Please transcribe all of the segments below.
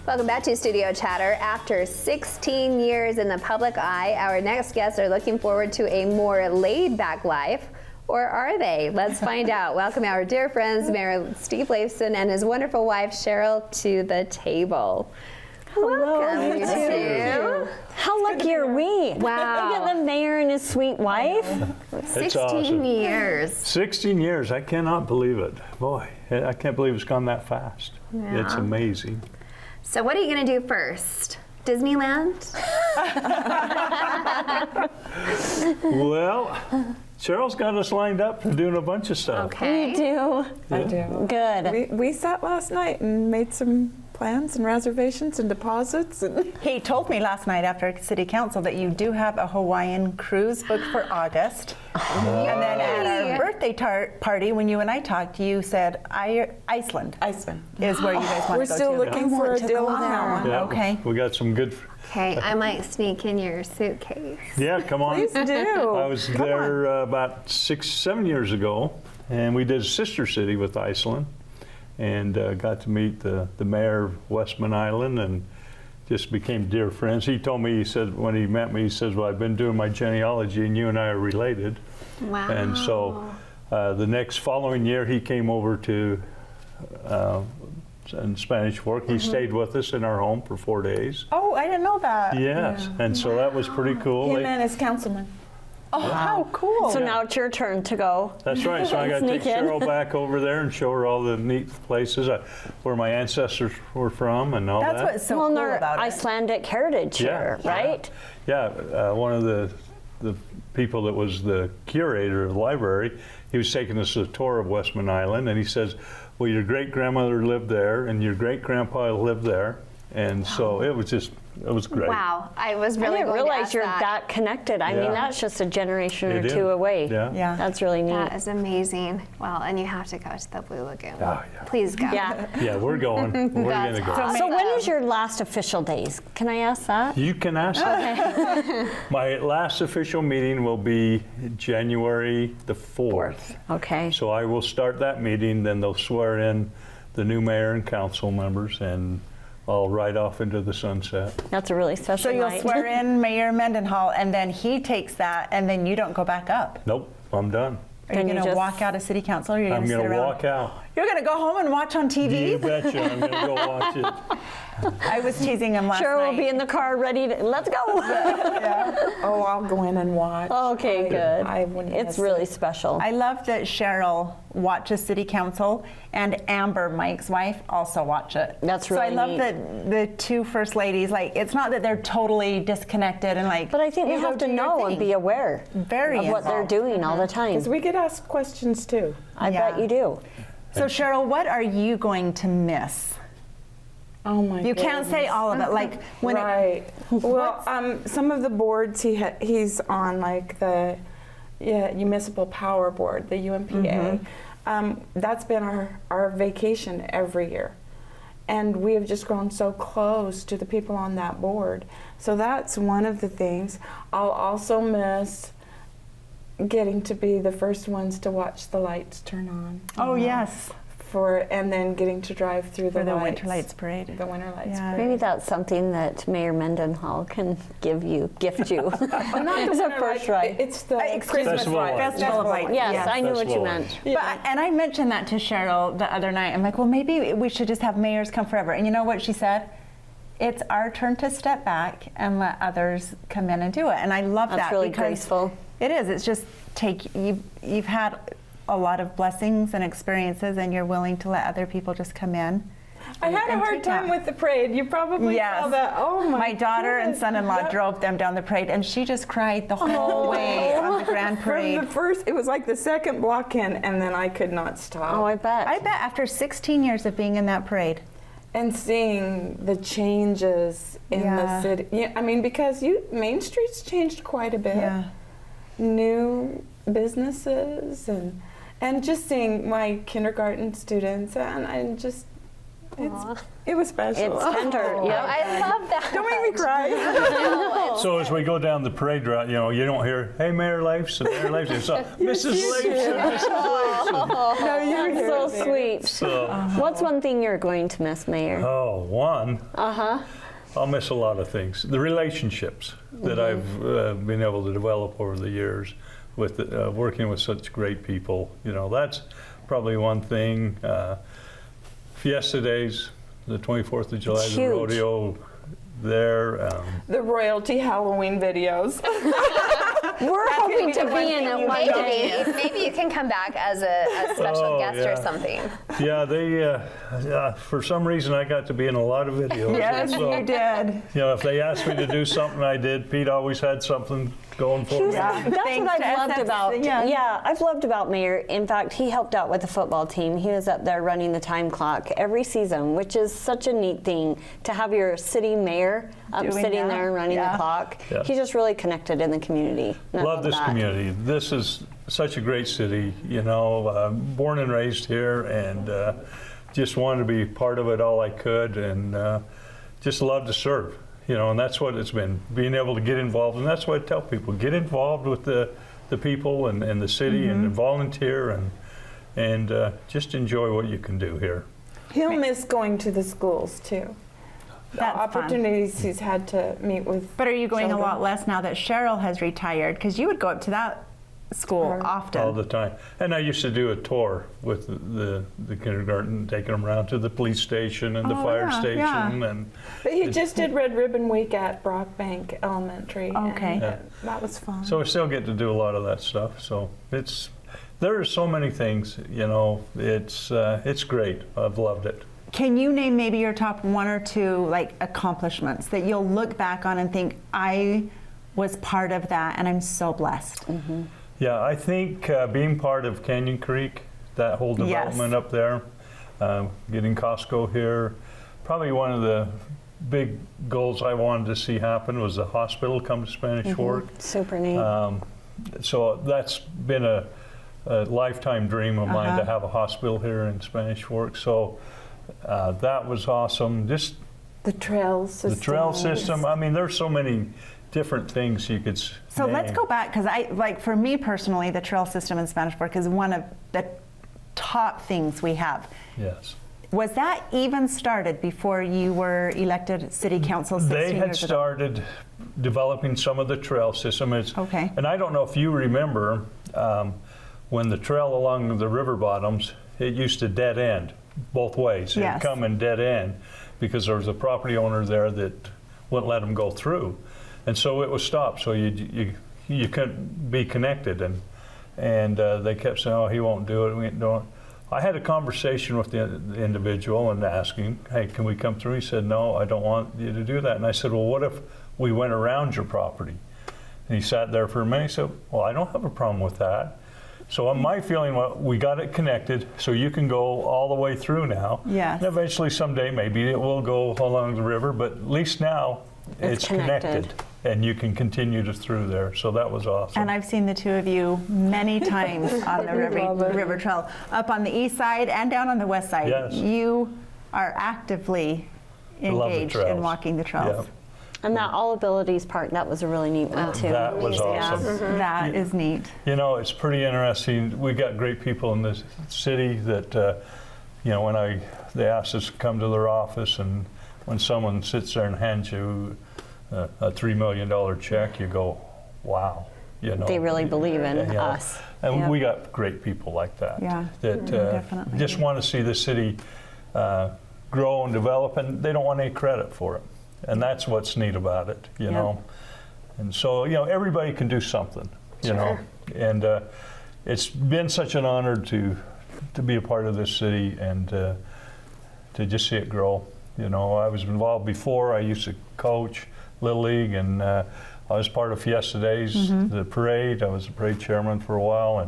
Welcome back to Studio Chatter. After 16 years in the public eye, our next guests are looking forward to a more laid-back life. Or are they? Let's find out. Welcome our dear friends, Mayor Steve Leifson and his wonderful wife, Cheryl, to the table. Hello, Welcome, you too. How lucky are we? Wow. Look at the mayor and his sweet wife. 16 awesome. years. 16 years, I cannot believe it. Boy, I can't believe it's gone that fast. Yeah. It's amazing. So what are you going to do first? Disneyland? Well, Cheryl's got us lined up for doing a bunch of stuff. Okay. You do? I do. Good. We sat last night and made some plans and reservations and deposits. And He told me last night after City Council that you do have a Hawaiian cruise booked for August. And then at our birthday party, when you and I talked, you said Iceland Iceland. is where you guys want We're to go still to. looking for a deal on that one. Yeah, Okay. We got some good. Okay, I might sneak in your suitcase. Yeah, come on. Please do. I was there about 6-7 years ago, and we did Sister City with Iceland, and got to meet the mayor of Westman Island, and just became dear friends. He told me, he said, when he met me, he says, well, I've been doing my genealogy, and you and I are related. Wow. And so the next following year, he came over to in Spanish Fork. He stayed with us in our home for 4 days. Oh, I didn't know that. Yes, and so that was pretty cool. Him and his councilman. Oh, how cool. So now it's your turn to go. That's right. So I got to take Sneak in. Cheryl back over there and show her all the neat places where my ancestors were from and all That's that. what's so Well, cool our about it. Icelandic heritage here, right? Yeah, one of the people that was the curator of the library, he was taking us a tour of Westman Island, and he says, well, your great-grandmother lived there, and your great-grandpa lived there. And so it was great. Wow, I was I really didn't going to realize ask you're that. that connected. I Yeah. mean, that's just a generation It or is. two away. Yeah. Yeah. That's really neat. That is amazing. Well, and you have to go to the Blue Lagoon. Oh, yeah. Please go. Yeah. Yeah, we're going. We're going to go. That's So when is your last official days? Can I ask that? You can ask that. My last official meeting will be January the 4th. Okay. So I will start that meeting, then they'll swear in the new mayor and council members, and I'll ride off into the sunset. That's a really special So you'll night. swear in Mayor Mendenhall, and then he takes that, and then you don't go back up. Nope, I'm done. Are Then you you going to just- walk out of City Council, or are you I'm going to sit going to around? walk out. You're going to go home and watch on TV? You betcha, I'm going to go watch it. I was teasing him last Cheryl night. will be in the car ready to, let's go. Oh, I'll go in and watch. Okay, good. I wouldn't It's miss really it. special. I love that Cheryl watches City Council, and Amber, Mike's wife, also watch it. That's So I really love neat. that the two first ladies, like, it's not that they're totally disconnected and like. But I think you we go have to do your know and thing. be aware Very of what they're involved. doing all the time. Because we get asked questions too. I bet Yeah. you do. So Cheryl, what are you going to miss? Oh my You can't say all of it. Like when right. Well, some of the boards he's on, like the Municipal Power Board, the UMPA. That's been our vacation every year. And we have just grown so close to the people on that board. So that's one of the things. I'll also miss getting to be the first ones to watch the lights turn on. oh yes, And then getting to drive through for the lights. Winter Lights Parade. The Winter Lights Yeah. Parade. Maybe that's something that Mayor Mendenhall can gift you. It's a first ride. It's the Excuse Christmas Festival lights. lights. Festival of Lights. Yes, I knew what you Festival meant. lights. And I mentioned that to Cheryl the other night. I'm like, well, maybe we should just have mayors come forever. And you know what she said? It's our turn to step back and let others come in and do it. And I love That's that really because graceful. it is. It's just you've had a lot of blessings and experiences, and you're willing to let other people just come in. I had a and hard take time that. with the parade. You probably Yes. saw that. Oh my My daughter and goodness. son-in-law Yep. drove them down the parade, and she just cried the whole way on the Grand From Parade. the first, it was like the second block in, and then I could not stop. Oh, I bet. I bet after 16 years of being in that parade. And seeing the changes in Yeah. the city. Yeah, I mean, because Main Street's changed quite a bit. Yeah. New businesses and just seeing my kindergarten students, and I just it was special. It's tender. Yeah. I love that. Don't make me cry. So as we go down the parade route, you don't hear, hey, Mayor Leifson, Mayor Leifson. So, Mrs. Leifson, Mrs. Leifson. No, you're so sweet. So, What's one thing you're going to miss, Mayor? one. I'll miss a lot of things. The relationships that I've been able to develop over the years with working with such great people. You know, that's probably one thing. Fiesta days, the 24th of July, the rodeo there. The royalty Halloween videos. We're hoping to be in it one day. Maybe you can come back as a special guest or something. Yeah, they, for some reason I got to be in a lot of videos. Yes, So, you did. you know, if they asked me to do something, I did. Pete always had something going for me. That's Thanks what to I've loved about. SFC, Yeah, I've loved about Mayor. In fact, he helped out with the football team. He was up there running the time clock every season, which is such a neat thing to have your city mayor Doing sitting that. there and running the clock. Yeah. He's just really connected in the community. And I Love this that. community. This is such a great city, you know, born and raised here, and just wanted to be part of it all I could, and just love to serve, you know, and that's what it's been, being able to get involved. And that's what I tell people, get involved with the people and the city, and volunteer, and just enjoy what you can do here. He'll miss going to the schools too. The That's fun. opportunities he's had to meet with. But are you going children. a lot less now that Cheryl has retired? Because you would go up to that school often. All the time. And I used to do a tour with the kindergarten, taking them around to the police station and the fire station. And But he just did Red Ribbon Week at Brockbank Elementary. Okay. And Yeah. that was fun. so I still get to do a lot of that stuff. So there are so many things, you know, it's great. I've loved it. Can you name maybe your top one or two like accomplishments that you'll look back on and think, I was part of that and I'm so blessed? Yeah, I think being part of Canyon Creek, that whole development up there, getting Costco here, probably one of the big goals I wanted to see happen was the hospital come to Spanish Fork. Super neat. So that's been a lifetime dream of mine to have a hospital here in Spanish Fork. So that was awesome. Just the trail system. the trail system. I mean, there's so many different things you could So let's go back, because for me personally, the trail system in Spanish Fork is one of the top things we have. Yes. Was that even started before you were elected city council 16 They had years ago? started developing some of the trail system. Okay. And I don't know if you remember when the trail along the river bottoms, it used to dead end both ways. Yes. It'd come and dead end because there was a property owner there that wouldn't let them go through. And so it was stopped. So you couldn't be connected. And they kept saying, oh, he won't do it. We ain't doing it. I had a conversation with the individual and asked him, hey, can we come through? He said, no, I don't want you to do that. And I said, well, what if we went around your property? And he sat there for a minute. He said, well, I don't have a problem with that. So on my feeling, well, we got it connected, so you can go all the way through now. Yes. And eventually, someday, maybe it will go along the river, but at least now it's connected. And you can continue to through there. So that was awesome. And I've seen the two of you many times on the river trail, up on the east side and down on the west side. Yes. You are actively love the engaged in trails. walking the trails. Yeah. And that All Abilities Park, that was a really neat one too. That was Yeah. awesome. That is neat. You know, it's pretty interesting. We got great people in this city that, you know, when they asked us to come to their office, and when someone sits there and hands you a $3 million check, you go, wow. You know, They really believe in you know. us. And Yeah. we got great people like that. Yeah, That definitely. just want to see the city grow and develop, and they don't want any credit for it. And that's what's neat about it, you know. And so, you know, everybody can do something, you know. And it's been such an honor to be a part of this city and to just see it grow. You know, I was involved before. I used to coach Little League, and I was part of Fiesta Days, the parade. I was the parade chairman for a while,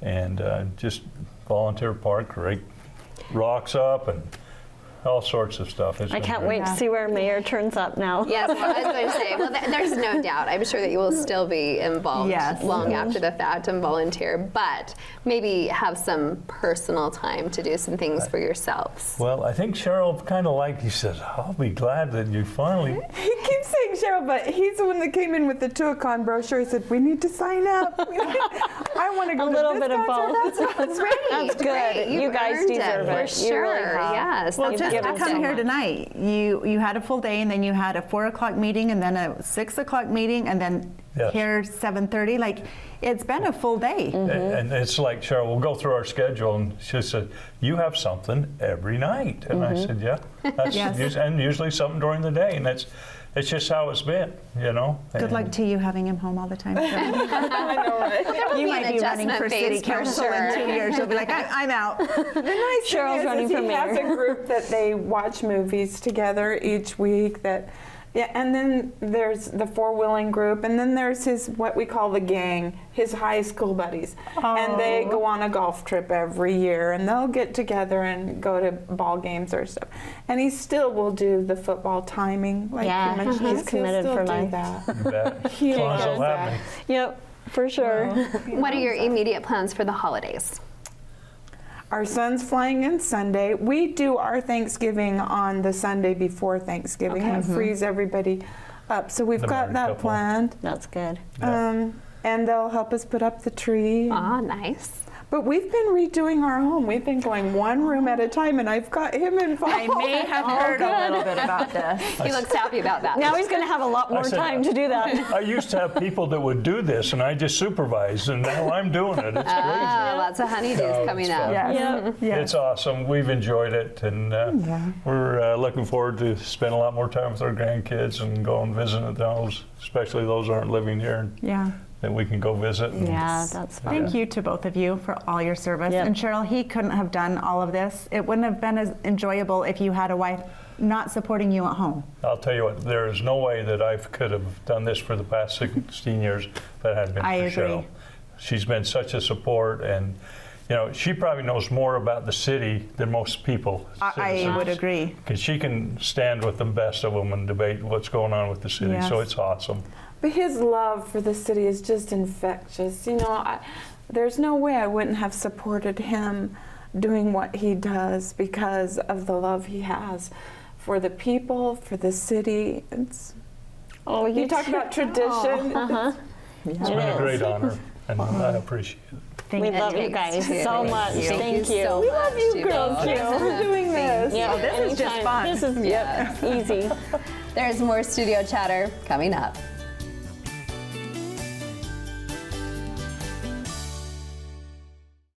and just volunteer park, rake rocks up and all sorts of stuff. It's I been can't great. wait to see where Mayor turns up now. Yes, well, I was going to say, well, there's no doubt. I'm sure that you will still be involved Yes. long after the fact and volunteer, but maybe have some personal time to do some things for yourselves. Well, I think Cheryl kind of liked, he says, I'll be glad that you finally. He keeps saying Cheryl, but he's the one that came in with the Tuacahn brochure. He said, we need to sign up. I want to go A to little this bit of concert. both. That's right. That's good. Great. You You've guys earned deserve For it. You sure. really have. Yes. Well, You've just to given come so here much. tonight, you had a full day, and then you had a 4 o'clock meeting, and then a 6 o'clock meeting, and then Yes. here 7:30. Like, it's been a full day. And it's like, Cheryl, we'll go through our schedule, and she said, you have something every night. And I said, yeah. That's Yes. and usually something during the day. And it's just how it's been, you know. Good luck to you having him home all the time. Cheryl. I know, right? You be might an be running adjustment for phase city for council sure. in 2 years. You'll be like, I'm out. The nice Cheryl's thing running is for he has mayor. a group that they watch movies together each week. And then there's the four-wheeling group, and then there's his what we call the gang, his high school buddies, and they go on a golf trip every year, and they'll get together and go to ball games or stuff. And he still will do the football timing, like Yeah, you mentioned. he's committed He'll for still do life. that. You bet. He As long as loves they'll have that. me. Yep, for sure. What are your immediate plans for the holidays? Our son's flying in Sunday. We do our Thanksgiving on the Sunday before Thanksgiving. Okay. That frees everybody up. So we've The got married that couple. planned. That's good. Yeah. And they'll help us put up the tree. Ah, nice. But we've been redoing our home. We've been going one room at a time, and I've got him involved. I may have heard a little bit about this. He looks happy about that. Now he's going to have a lot more said- time to do that. I used to have people that would do this, and I just supervised, and now I'm doing it. It's crazy. Lots of honeydews Oh, coming it's up. fun. Yes. Yep. It's awesome. We've enjoyed it, and we're looking forward to spend a lot more time with our grandkids and go and visit those, especially those who aren't living here, and Yeah. that we can go visit. And Yeah, that's fun. Thank you to both of you for all your service. Yep. And Cheryl, he couldn't have done all of this. It wouldn't have been as enjoyable if you had a wife not supporting you at home. I'll tell you what, there is no way that I could have done this for the past 16 years if it had been I for agree. Cheryl. She's been such a support, and you know, she probably knows more about the city than most people. I would agree. Because she can stand with the best of them and debate what's going on with the city, Yes. so it's awesome. But his love for the city is just infectious. You know, there's no way I wouldn't have supported him doing what he does because of the love he has for the people, for the city. Oh, You talk about tradition. It's been a great honor, and I appreciate it. We love you Thanks, guys too. so much. Thank you. so We much, love you you girls. both. Thanks for doing this. Yeah, this is just anytime. fun. This is easy. There's more studio chatter coming up.